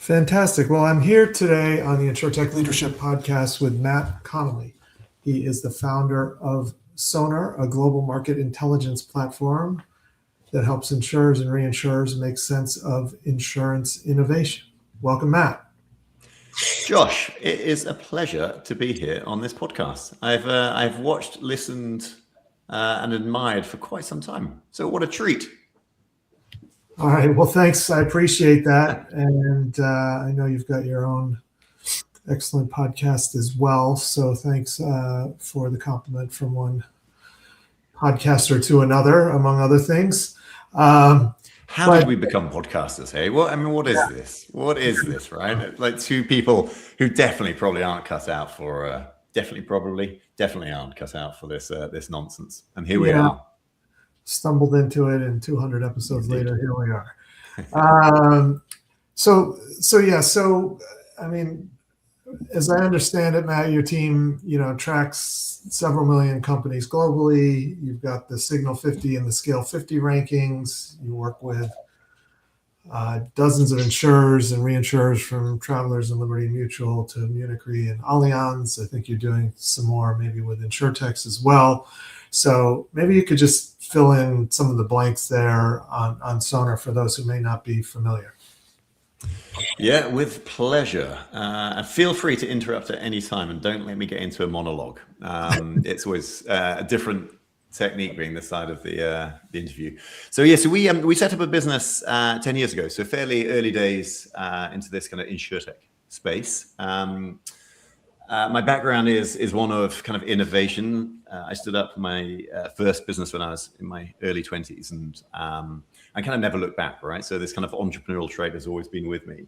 Fantastic. Well, I'm here today on the InsurTech Leadership Podcast with Matt Connolly. He is the founder of Sønr, a global market intelligence platform that helps insurers and reinsurers make sense of insurance innovation. Welcome, Matt. Josh, it is a pleasure to be here on this podcast. I've watched, listened, and admired for quite some time. So what a treat. All right. Well, thanks. I appreciate that. And I know you've got your own excellent podcast as well. So thanks for the compliment from one podcaster to another, among other things. How did we become podcasters? Hey, what is this? What is this, right? Like two people who definitely probably aren't cut out for, definitely aren't cut out for this nonsense. And here we are. Stumbled into it, and 200 episodes later, here we are. So I mean, as I understand it, Matt, your team, tracks several million companies globally. You've got the Signal 50 and the Scale 50 rankings. You work with dozens of insurers and reinsurers, from Travelers and Liberty Mutual to Munich Re and Allianz. I think you're doing some more maybe with InsurTechs as well. So maybe you could just fill in some of the blanks there on Sønr for those who may not be familiar. Yeah, with pleasure. Feel free to interrupt at any time, and don't let me get into a monologue. It's always a different technique being this side of the interview. So we set up a business 10 years ago, so fairly early days into this kind of insurtech space. My background is one of kind of innovation. I stood up my first business when I was in my early 20s, and I kind of never looked back, right? So this kind of entrepreneurial trait has always been with me.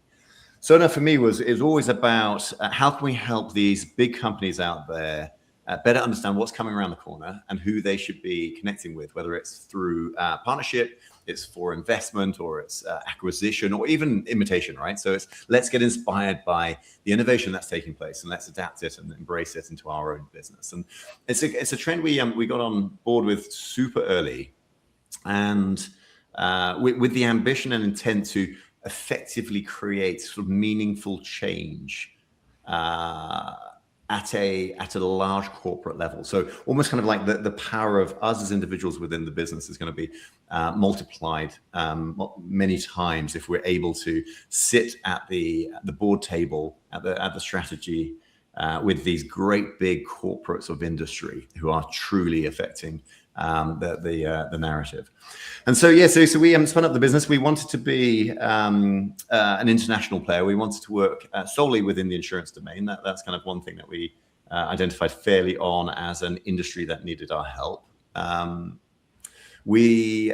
Sønr for me is always about how can we help these big companies out there better understand what's coming around the corner and who they should be connecting with, whether it's through partnership, it's for investment, or it's acquisition, or even imitation, right? So let's get inspired by the innovation that's taking place, and let's adapt it and embrace it into our own business. And it's a trend we got on board with super early, and with the ambition and intent to effectively create sort of meaningful change at a large corporate level. So almost kind of like the power of us as individuals within the business is going to be multiplied many times if we're able to sit at the board table, at the strategy with these great big corporates of industry who are truly affecting the narrative. And so we spun up the business. We wanted to be an international player. We wanted to work solely within the insurance domain. That's kind of one thing that we identified fairly on as an industry that needed our help. We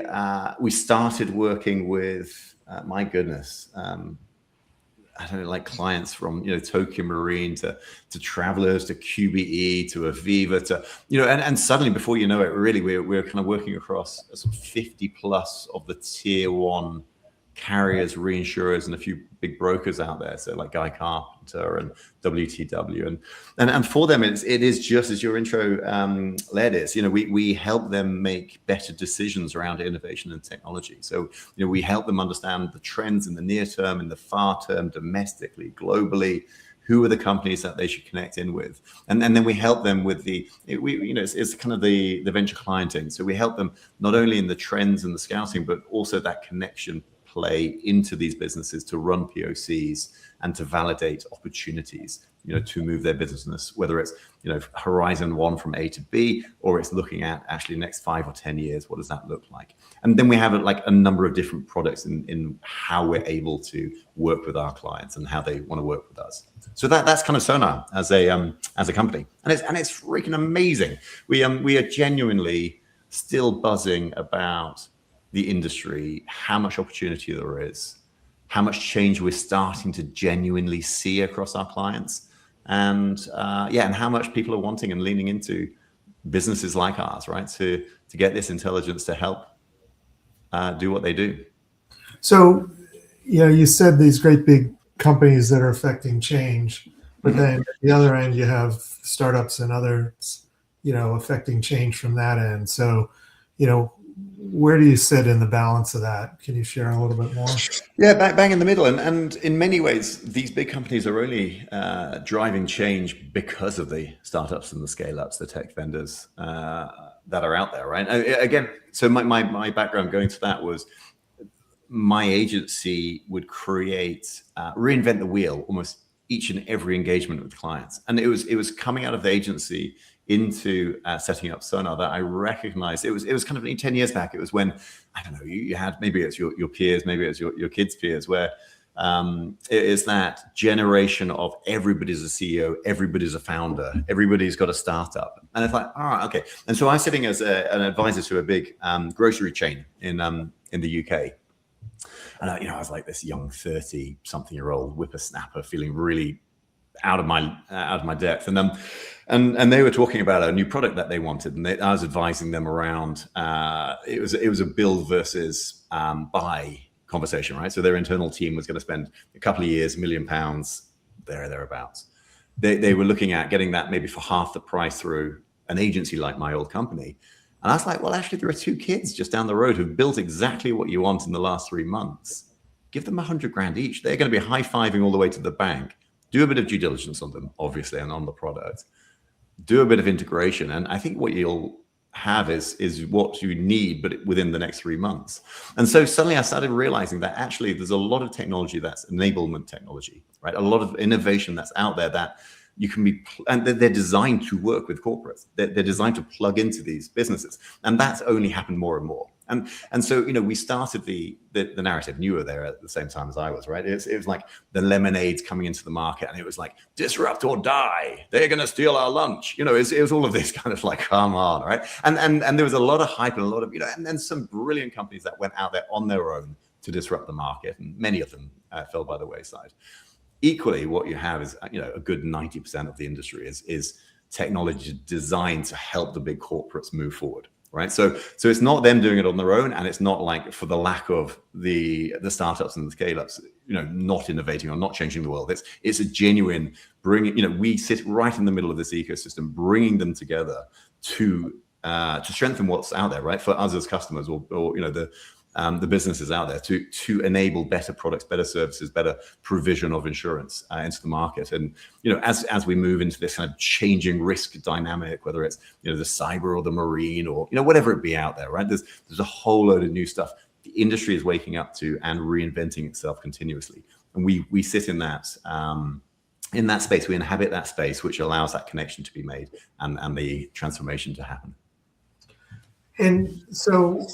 started working with my goodness. I don't know, like clients from Tokio Marine to Travelers to QBE to Aviva to and suddenly, before you know it, really we're kind of working across sort of 50 plus of the tier one carriers, reinsurers, and a few big brokers out there. So like Guy Carpenter and WTW, and for them it is just as your intro led is. We help them make better decisions around innovation and technology. So we help them understand the trends in the near term, in the far term, domestically, globally. Who are the companies that they should connect in with, and then we help them with it's kind of the venture clienting. So we help them not only in the trends and the scouting, but also that connection play into these businesses to run POCs and to validate opportunities, to move their business, whether it's, horizon one from A to B, or it's looking at actually next 5 or 10 years, what does that look like? And then we have like a number of different products in how we're able to work with our clients and how they want to work with us. So that's kind of Sønr as a company. And it's freaking amazing. We are genuinely still buzzing about the industry, how much opportunity there is, how much change we're starting to genuinely see across our clients, and how much people are wanting and leaning into businesses like ours, right, to get this intelligence to help do what they do. So, you said these great big companies that are affecting change, but then at the other end you have startups and others, affecting change from that end. So, where do you sit in the balance of that? Can you share a little bit more? Yeah, bang in the middle. And in many ways, these big companies are only driving change because of the startups and the scale-ups, the tech vendors that are out there, right? Again, so my background going to that was my agency would create, reinvent the wheel almost each and every engagement with clients. And it was coming out of the agency into setting up Sønr that I recognized it was kind of 10 years back. It was when, I don't know, you had, maybe it's your peers, maybe it's your kids' peers, where it is that generation of everybody's a CEO, everybody's a founder, everybody's got a startup. And it's like, all right, okay. And so I was sitting as an advisor to a big grocery chain in the UK. And I was like this young 30-something-year-old whippersnapper, feeling really out of my depth. And they were talking about a new product that they wanted, and I was advising them around. It was a build versus buy conversation, right? So their internal team was going to spend a couple of years, £1 million, thereabouts. They were looking at getting that maybe for half the price through an agency like my old company. And I was like, well, actually, there are 2 kids just down the road who've built exactly what you want in the last 3 months. Give them 100 grand each. They're going to be high-fiving all the way to the bank. Do a bit of due diligence on them, obviously, and on the product. Do a bit of integration. And I think what you'll have is what you need, but within the next 3 months. And so suddenly I started realizing that actually there's a lot of technology that's enablement technology, right? A lot of innovation that's out there that you can be, and they're designed to work with corporates. They're designed to plug into these businesses. And that's only happened more and more. And so, we started the narrative. You were there at the same time as I was, right? It was like the lemonades coming into the market, and it was like, disrupt or die. They're going to steal our lunch. It was all of this kind of like, come on, right? And there was a lot of hype and a lot of, and then some brilliant companies that went out there on their own to disrupt the market. And many of them fell by the wayside. Equally, what you have is, a good 90% of the industry is technology designed to help the big corporates move forward. Right. So it's not them doing it on their own, and it's not like for the lack of the startups and the scale-ups, not innovating or not changing the world. It's a genuine bringing, we sit right in the middle of this ecosystem, bringing them together to strengthen what's out there, right? For us as customers or the businesses out there to enable better products, better services, better provision of insurance into the market. And as we move into this kind of changing risk dynamic, whether it's the cyber or the marine or whatever it be out there, right? There's a whole load of new stuff the industry is waking up to and reinventing itself continuously. And we sit in that space, we inhabit that space, which allows that connection to be made and the transformation to happen. And so,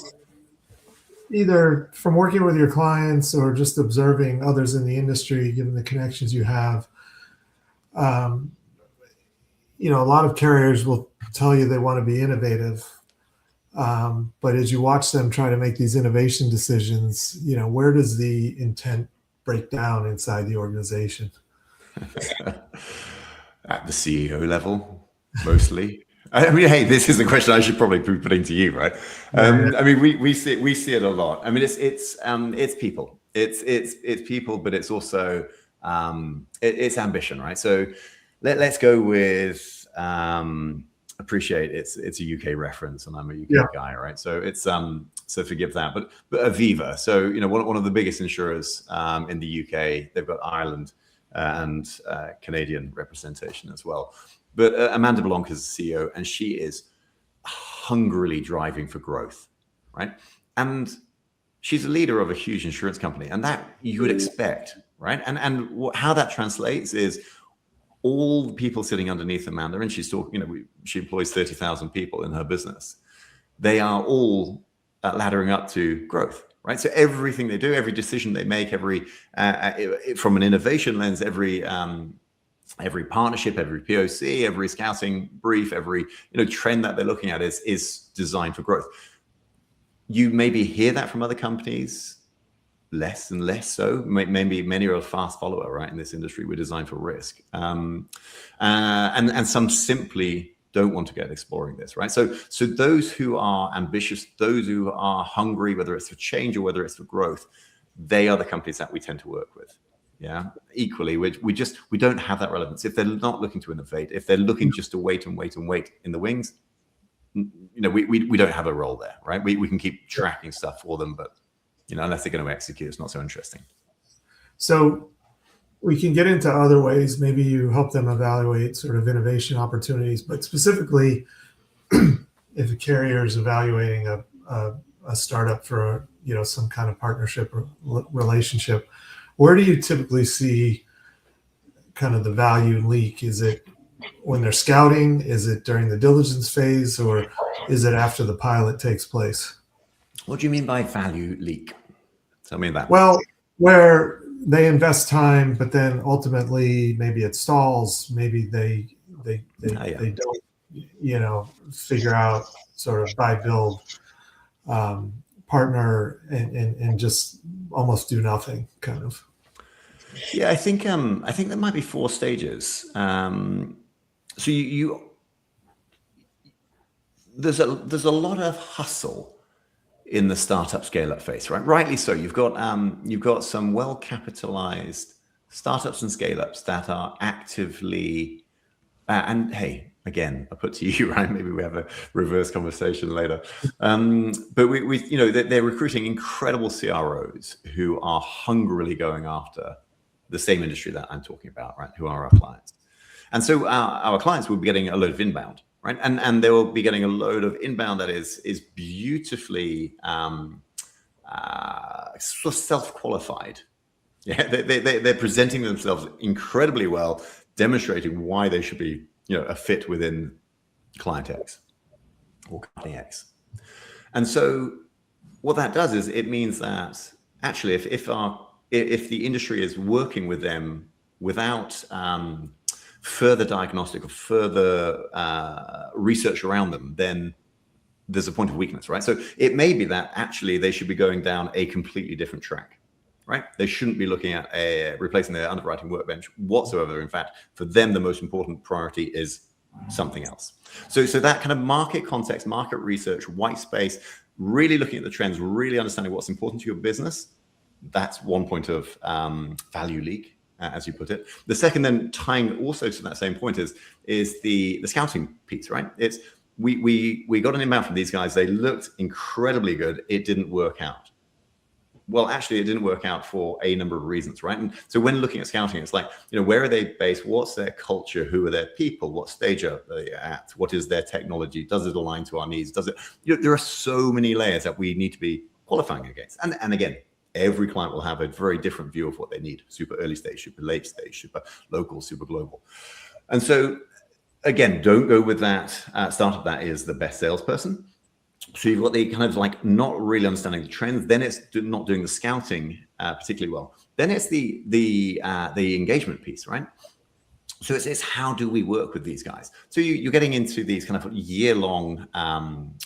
either from working with your clients or just observing others in the industry, given the connections you have, a lot of carriers will tell you they want to be innovative. But as you watch them try to make these innovation decisions, where does the intent break down inside the organization? At the CEO level, mostly. I mean, hey, this is a question I should probably be putting to you, right? I mean, we see it a lot. I mean, it's people. It's people, but it's also it's ambition, right? So let's go with appreciate. It's a UK reference, and I'm a UK guy, right? So it's so forgive that, but Aviva. So one of the biggest insurers in the UK. They've got Ireland and Canadian representation as well. But Amanda Blanc is the CEO, and she is hungrily driving for growth, right? And she's a leader of a huge insurance company, and that you would expect, right? And how that translates is all the people sitting underneath Amanda, and she's talking, she employs 30,000 people in her business. They are all laddering up to growth, right? So everything they do, every decision they make, from an innovation lens, every partnership, every POC, every scouting brief, every trend that they're looking at is designed for growth. You maybe hear that from other companies, less and less so. Maybe many are a fast follower, right? In this industry, we're designed for risk, and some simply don't want to get exploring this, right? So those who are ambitious, those who are hungry, whether it's for change or whether it's for growth, they are the companies that we tend to work with. Yeah. Equally, we don't have that relevance. If they're not looking to innovate, if they're looking just to wait in the wings, we don't have a role there, right? We can keep tracking stuff for them, but unless they're going to execute, it's not so interesting. So we can get into other ways. Maybe you help them evaluate sort of innovation opportunities, but specifically, if a carrier is evaluating a startup for some kind of partnership or relationship, where do you typically see kind of the value leak? Is it when they're scouting? Is it during the diligence phase, or is it after the pilot takes place? What do you mean by value leak? Tell me that. Well, where they invest time, but then ultimately maybe it stalls. Maybe they don't, figure out sort of buy, build, partner, and just almost do nothing, kind of. Yeah, I think there might be 4 stages. So there's a lot of hustle in the startup scale-up phase, right? Rightly so. You've got some well-capitalized startups and scale-ups that are actively, and hey, again, I put to you, right? Maybe we have a reverse conversation later. But they're recruiting incredible CROs who are hungrily going after the same industry that I'm talking about, right? Who are our clients. And so our clients will be getting a load of inbound, right? And they will be getting a load of inbound that is beautifully sort of self-qualified. Yeah, they're presenting themselves incredibly well, demonstrating why they should be, a fit within client X or company X. And so what that does is it means that actually if the industry is working with them without further diagnostic or further research around them, then there's a point of weakness, right? So it may be that actually they should be going down a completely different track, right? They shouldn't be looking at replacing their underwriting workbench whatsoever. In fact, for them, the most important priority is something else. So that kind of market context, market research, white space, really looking at the trends, really understanding what's important to your business, that's one point of value leak, as you put it. The second, then tying also to that same point, is the scouting piece, right? It's we got an inbound from these guys. They looked incredibly good. It didn't work out. Well, actually, it didn't work out for a number of reasons, right? And so when looking at scouting, it's like, where are they based? What's their culture? Who are their people? What stage are they at? What is their technology? Does it align to our needs? Does it? There are so many layers that we need to be qualifying against. And again, every client will have a very different view of what they need. Super early stage, super late stage, super local, super global. And so again, don't go with that startup that is the best salesperson. So you've got the kind of like not really understanding the trends. Then it's not doing the scouting particularly well. Then it's the engagement piece, right? So it's how do we work with these guys? So you're getting into these kind of year-long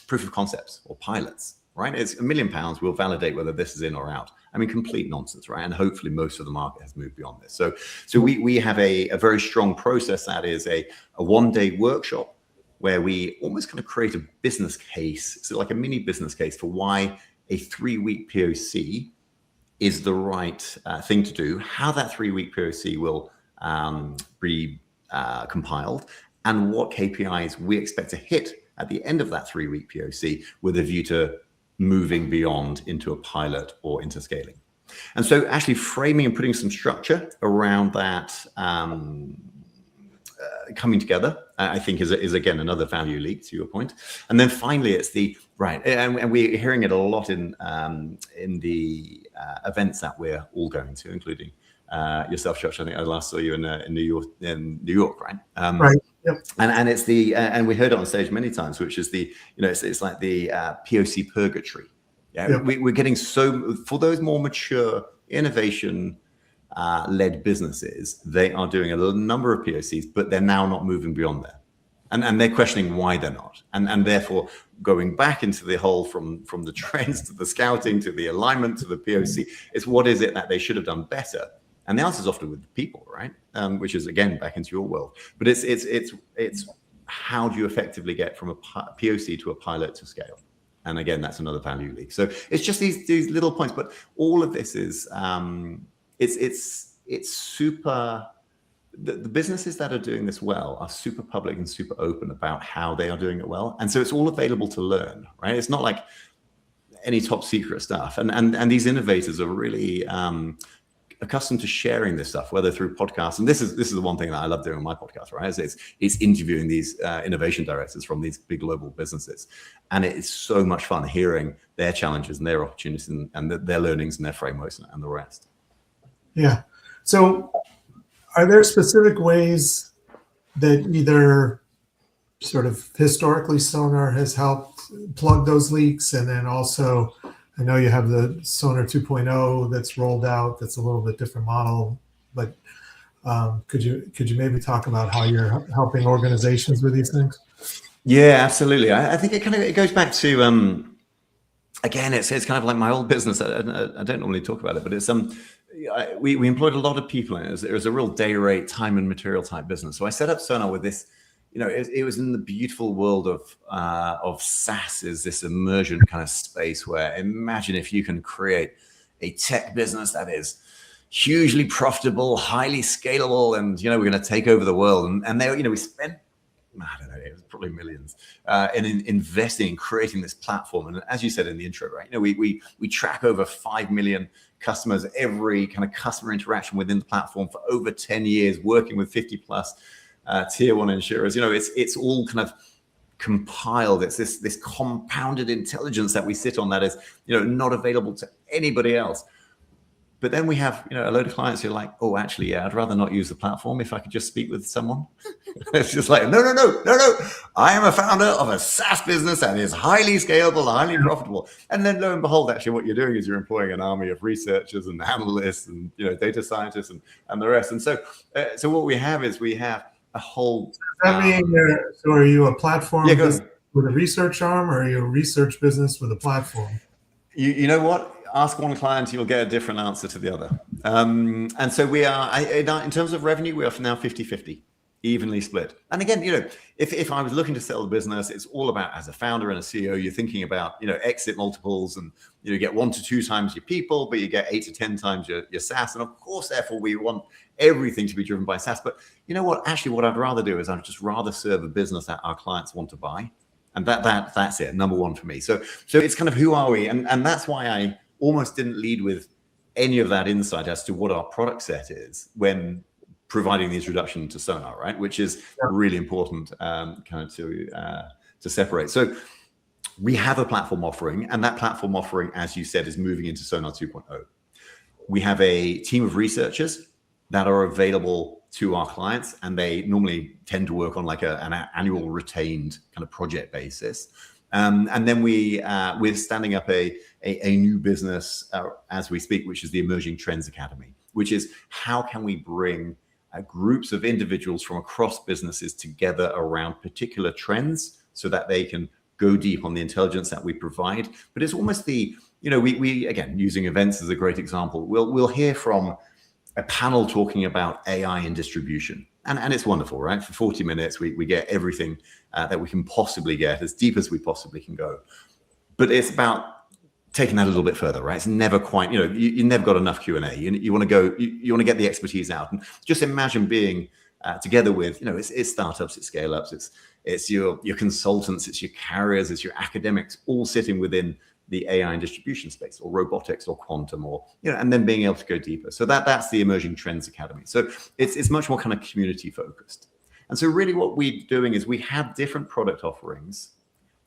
proof of concepts or pilots, right? It's £1 million. We'll validate whether this is in or out. I mean, complete nonsense, right? And hopefully most of the market has moved beyond this. So we have a very strong process that is a one-day workshop where we almost kind of create a business case. So like a mini business case for why a 3-week POC is the right thing to do, how that 3-week POC will be compiled, and what KPIs we expect to hit at the end of that 3-week POC with a view to moving beyond into a pilot or into scaling. And so actually framing and putting some structure around that coming together, I think is again another value leak to your point. And then finally, it's the right, and we're hearing it a lot in the events that we're all going to, including yourself, Josh. I think I last saw you in New York, right? Right. Yep. And it's the and we heard it on stage many times, which is the it's like the POC purgatory. Yeah, yep. We're getting so for those more mature innovation led businesses, they are doing a number of POCs, but they're now not moving beyond there, and they're questioning why they're not, and therefore going back into the whole from the trends to the scouting to the alignment to the POC. It's what is it that they should have done better, and the answer is often with the people, right? Which is again back into your world, but it's how do you effectively get from a POC to a pilot to scale? And again, that's another value leak. So it's just these little points, but all of this is it's super the businesses that are doing this well are super public and super open about how they are doing it well. And so it's all available to learn, right? It's not like any top secret stuff. And these innovators are really accustomed to sharing this stuff, whether through podcasts. And this is the one thing that I love doing on my podcast, right? It's interviewing these innovation directors from these big global businesses. And it's so much fun hearing their challenges and their opportunities and their learnings and their frameworks and the rest. Yeah. So are there specific ways that either sort of historically Sønr has helped plug those leaks, and then also I know you have the Sønr 2.0 that's rolled out, that's a little bit different model, but could you maybe talk about how you're helping organizations with these things? Yeah, absolutely. I think it goes back to again, it's kind of like my old business. I don't normally talk about it, but it's we employed a lot of people in it. It was a real day rate, time and material type business. So I set up Sønr with this. It was in the beautiful world of SaaS, is this immersion kind of space where, imagine if you can create a tech business that is hugely profitable, highly scalable, and we're going to take over the world. And they, we spent, I don't know, it was probably millions in investing in creating this platform. And as you said in the intro, right, we track over 5 million customers, every kind of customer interaction within the platform for over 10 years, working with 50 plus tier one insurers. It's all kind of compiled. It's this compounded intelligence that we sit on that is, not available to anybody else. But then we have, a load of clients who are like, oh, actually, yeah, I'd rather not use the platform if I could just speak with someone. It's just like, no. I am a founder of a SaaS business that is highly scalable, highly profitable. And then lo and behold, actually what you're doing is you're employing an army of researchers and analysts and, data scientists and the rest. And so what we have is a whole. Does that mean so are you a platform with a research arm, or are you a research business with a platform? You know what? Ask one client, you'll get a different answer to the other. And so we are, in terms of revenue, we are now 50-50, evenly split. And again, if I was looking to sell the business, it's all about, as a founder and a CEO, you're thinking about, exit multiples, and you get 1 to 2 times your people, but you get 8 to 10 times your SaaS. And of course, therefore, we want everything to be driven by SaaS. But you know what? Actually, what I'd rather do is I'd just rather serve a business that our clients want to buy. And that's it, number one for me. So it's kind of, who are we? And that's why I almost didn't lead with any of that insight as to what our product set is when providing the introduction to Sønr, right? Which is really important kind of to separate. So we have a platform offering, and that platform offering, as you said, is moving into Sønr 2.0. We have a team of researchers that are available to our clients, and they normally tend to work on like an annual retained kind of project basis. And then we're standing up a new business as we speak, which is the Emerging Trends Academy, which is how can we bring groups of individuals from across businesses together around particular trends so that they can go deep on the intelligence that we provide. But it's almost we again, using events as a great example, we'll hear from a panel talking about AI in distribution. And it's wonderful, right? For 40 minutes, we get everything that we can possibly get, as deep as we possibly can go. But it's about taking that a little bit further, right? It's never quite, you never got enough Q&A. You want to go, you want to get the expertise out. And just imagine being together with, it's startups, it's scale-ups, it's your consultants, it's your carriers, it's your academics, all sitting within the AI and distribution space, or robotics, or quantum, or and then being able to go deeper. So that's the Emerging Trends Academy. So it's much more kind of community focused. And so really what we're doing is we have different product offerings.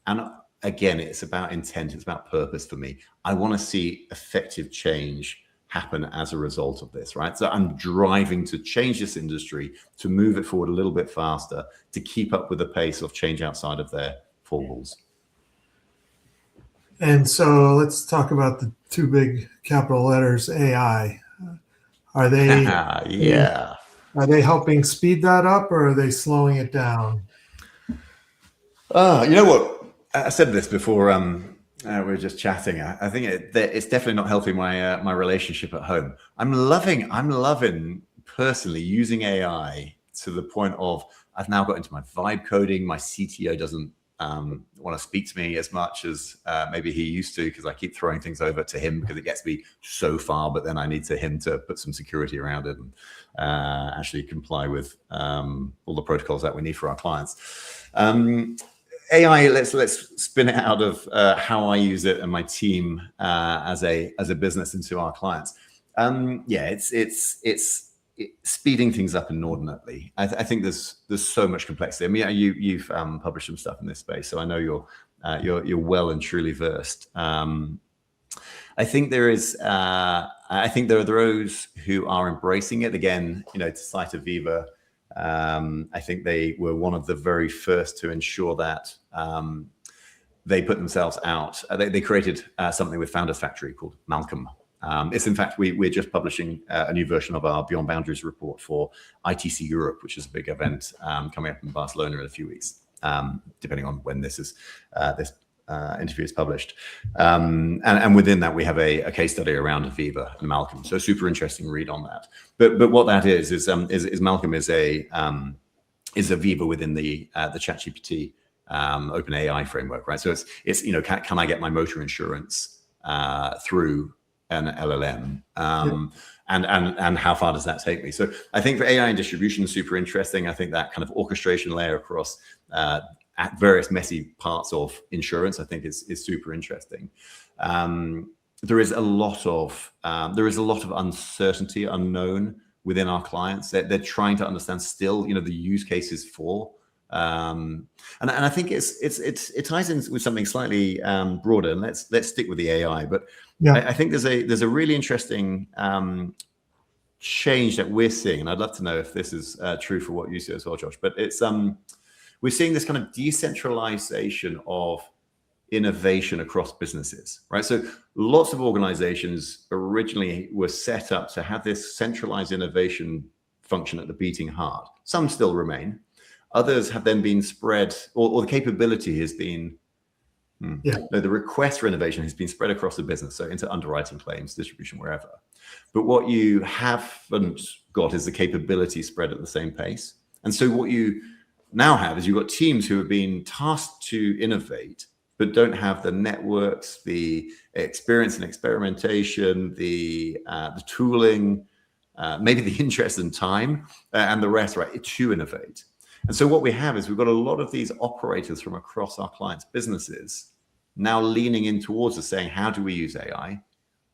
And again, it's about intent, it's about purpose for me. I want to see effective change happen as a result of this, right? So I'm driving to change this industry, to move it forward a little bit faster, to keep up with the pace of change outside of their four walls. And so let's talk about the 2 big capital letters, AI. Are they yeah? Are they helping speed that up, or are they slowing it down? You know what? I said this before. We were just chatting. I think it's definitely not helping my relationship at home. I'm loving personally using AI to the point of I've now got into my vibe coding. My CTO doesn't want to speak to me as much as maybe he used to, because I keep throwing things over to him because it gets me so far, but then I need him to put some security around it and actually comply with all the protocols that we need for our clients. AI, let's spin it out of how I use it and my team as a business into our clients. It's speeding things up inordinately. I think there's so much complexity. I mean, you've published some stuff in this space, so I know you're well and truly versed. I think there are those who are embracing it. Again, to cite Aviva, I think they were one of the very first to ensure that they put themselves out. They created something with Founders Factory called Malcolm. It's in fact, we're just publishing a new version of our Beyond Boundaries report for ITC Europe, which is a big event coming up in Barcelona in a few weeks, depending on when this interview is published. And within that, we have a case study around Aviva and Malcolm. So super interesting read on that. But what that is Malcolm is Aviva within the ChatGPT open AI framework, right? So it's can I get my motor insurance through an LLM, and how far does that take me? So I think for AI and distribution, super interesting. I think that kind of orchestration layer across at various messy parts of insurance, I think is super interesting. There is a lot of uncertainty, unknown within our clients. They're trying to understand still, the use cases for. And I think it ties in with something slightly broader. And let's stick with the AI. But I think there's a really interesting change that we're seeing, and I'd love to know if this is true for what you see as well, Josh. But it's we're seeing this kind of decentralization of innovation across businesses, right? So lots of organizations originally were set up to have this centralized innovation function at the beating heart. Some still remain. Others have then been spread, or the capability has been, the request for innovation has been spread across the business, so into underwriting, claims, distribution, wherever. But what you haven't got is the capability spread at the same pace. And so what you now have is you've got teams who have been tasked to innovate, but don't have the networks, the experience and experimentation, the tooling, maybe the interest and time, and the rest, right, to innovate. And so what we have is we've got a lot of these operators from across our clients' businesses now leaning in towards us, saying, how do we use AI?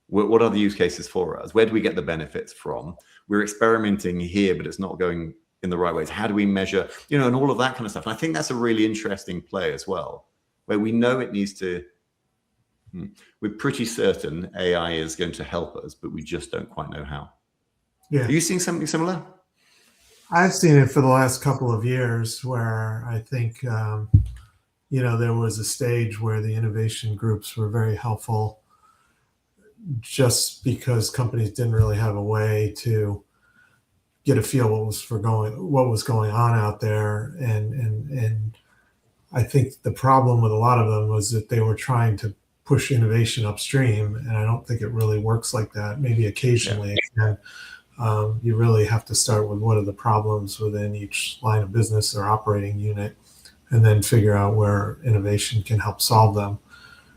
What are the use cases for us? Where do we get the benefits from? We're experimenting here, but it's not going in the right ways. How do we measure, and all of that kind of stuff. And I think that's a really interesting play as well, where we know it needs to, we're pretty certain AI is going to help us, but we just don't quite know how. Yeah. Are you seeing something similar? I've seen it for the last couple of years where I think, there was a stage where the innovation groups were very helpful just because companies didn't really have a way to get a feel what was going on out there. And I think the problem with a lot of them was that they were trying to push innovation upstream. And I don't think it really works like that. Maybe occasionally it can. You really have to start with what are the problems within each line of business or operating unit, and then figure out where innovation can help solve them.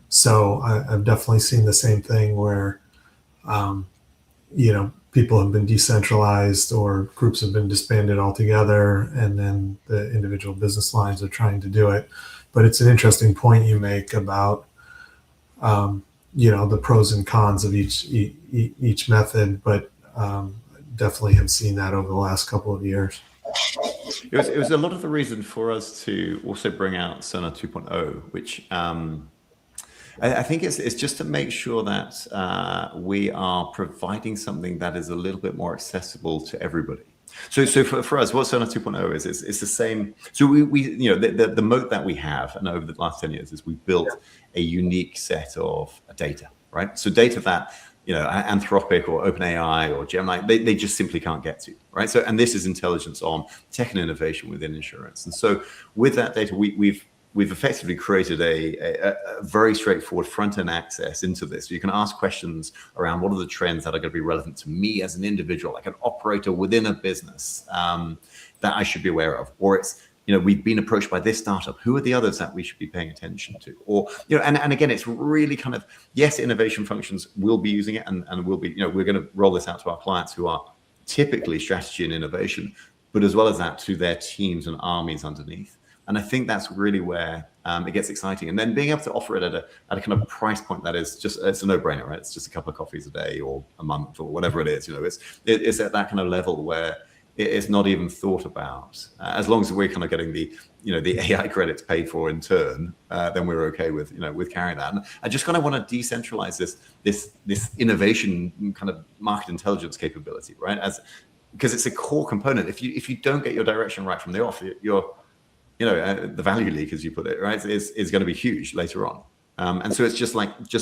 So I've definitely seen the same thing where, people have been decentralized or groups have been disbanded altogether, and then the individual business lines are trying to do it. But it's an interesting point you make about, the pros and cons of each method, but definitely have seen that over the last couple of years. It was a lot of the reason for us to also bring out Sønr 2.0, which I think it's just to make sure that we are providing something that is a little bit more accessible to everybody. So for us, what Sønr 2.0 is, it's the same. So we the moat that we have, and over the last 10 years, is we built a unique set of data, right? So data that Anthropic or OpenAI or Gemini, they just simply can't get to, right? So, and this is intelligence on tech and innovation within insurance. And so with that data, we've effectively created a very straightforward front-end access into this. So you can ask questions around what are the trends that are going to be relevant to me as an individual, like an operator within a business, that I should be aware of. Or it's we've been approached by this startup. Who are the others that we should be paying attention to? Or, and again, it's really kind of, yes, innovation functions will be using it, and we'll be, we're going to roll this out to our clients who are typically strategy and innovation, but as well as that to their teams and armies underneath. And I think that's really where it gets exciting. And then being able to offer it at a kind of price point that is just, it's a no-brainer, right? It's just a couple of coffees a day or a month or whatever it is. It's at that kind of level where it's not even thought about. As long as we're kind of getting the AI credits paid for in turn, then we're okay with carrying that. And I just kind of want to decentralize this innovation kind of market intelligence capability, right? Because it's a core component. If you don't get your direction right from the off, the value leak, as you put it, right, is going to be huge later on. And so it's just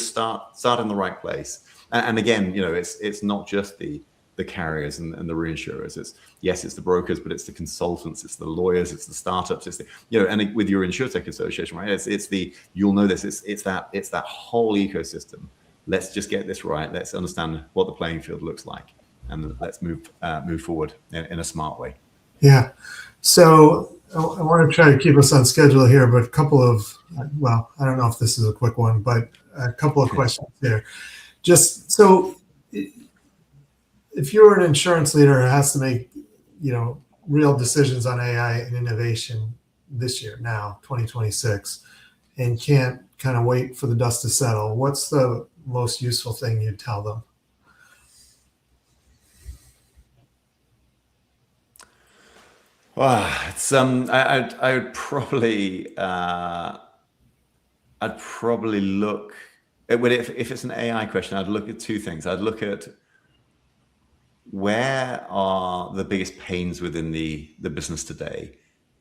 start in the right place. And again, it's not just the carriers and the reinsurers. It's the brokers, but it's the consultants, it's the lawyers, it's the startups, it's the, and with your InsurTech association, right? It's the, you'll know this, it's that whole ecosystem. Let's just get this right. Let's understand what the playing field looks like, and let's move forward in a smart way. Yeah. So I want to try to keep us on schedule here, but a couple of, well, I don't know if this is a quick one, but a couple of questions here. Just so, if you're an insurance leader who has to make, real decisions on AI and innovation this year, now 2026, and can't kind of wait for the dust to settle, what's the most useful thing you'd tell them? Wow, it's I would probably I'd probably look at, if it's an AI question, I'd look at two things. I'd look at where are the biggest pains within the business today,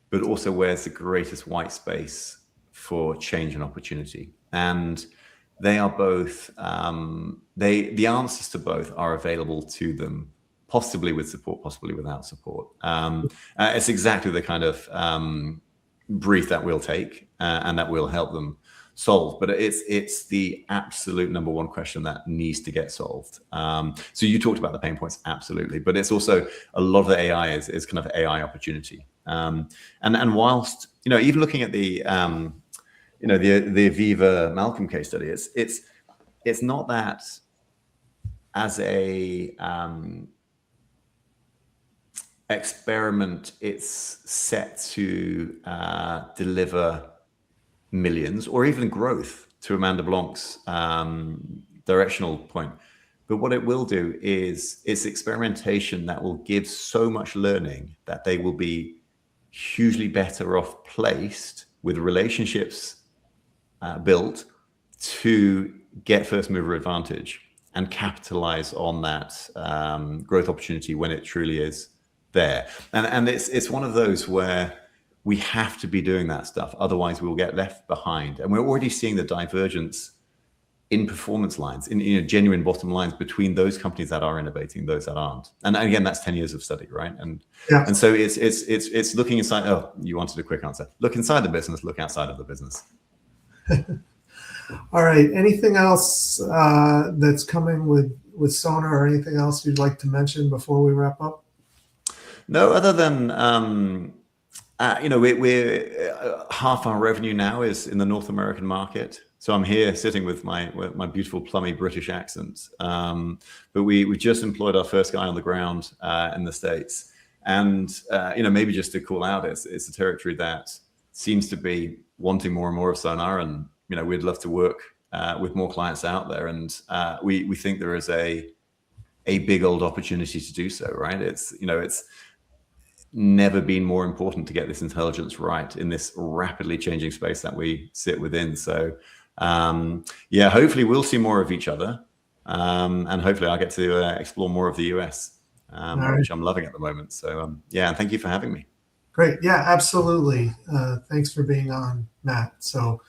but also where's the greatest white space for change and opportunity. And they are both, the answers to both are available to them, possibly with support, possibly without support. It's exactly the kind of brief that we'll take and that will help them solve, but it's the absolute number one question that needs to get solved. So you talked about the pain points, absolutely, but it's also a lot of the AI is kind of AI opportunity. And whilst even looking at the the Aviva Malcolm case study, it's not that as a experiment it's set to deliver millions or even growth, to Amanda Blanc's directional point. But what it will do is it's experimentation that will give so much learning that they will be hugely better off placed with relationships built to get first mover advantage and capitalize on that growth opportunity when it truly is there. And it's one of those where we have to be doing that stuff, otherwise we'll get left behind. And we're already seeing the divergence in performance lines, in genuine bottom lines between those companies that are innovating, those that aren't. And again, that's 10 years of study, right? And so it's looking inside. Oh, you wanted a quick answer. Look inside the business, look outside of the business. All right. Anything else that's coming with Sønr, or anything else you'd like to mention before we wrap up? No, other than we're half our revenue now is in the North American market. So I'm here sitting with my beautiful plummy British accent. But we just employed our first guy on the ground in the States. And maybe just to call out, it's a territory that seems to be wanting more and more of Sønr, and we'd love to work with more clients out there. And we think there is a big old opportunity to do so, right? It's never been more important to get this intelligence right in this rapidly changing space that we sit within. So hopefully we'll see more of each other, and hopefully I'll get to explore more of the US, which I'm loving at the moment. So and thank you for having me. Great. Yeah, absolutely. Thanks for being on, Matt. So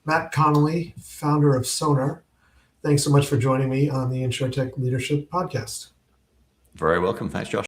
Matt Connolly, founder of Sønr, thanks so much for joining me on the InsurTech Leadership Podcast. Very welcome. Thanks, Josh.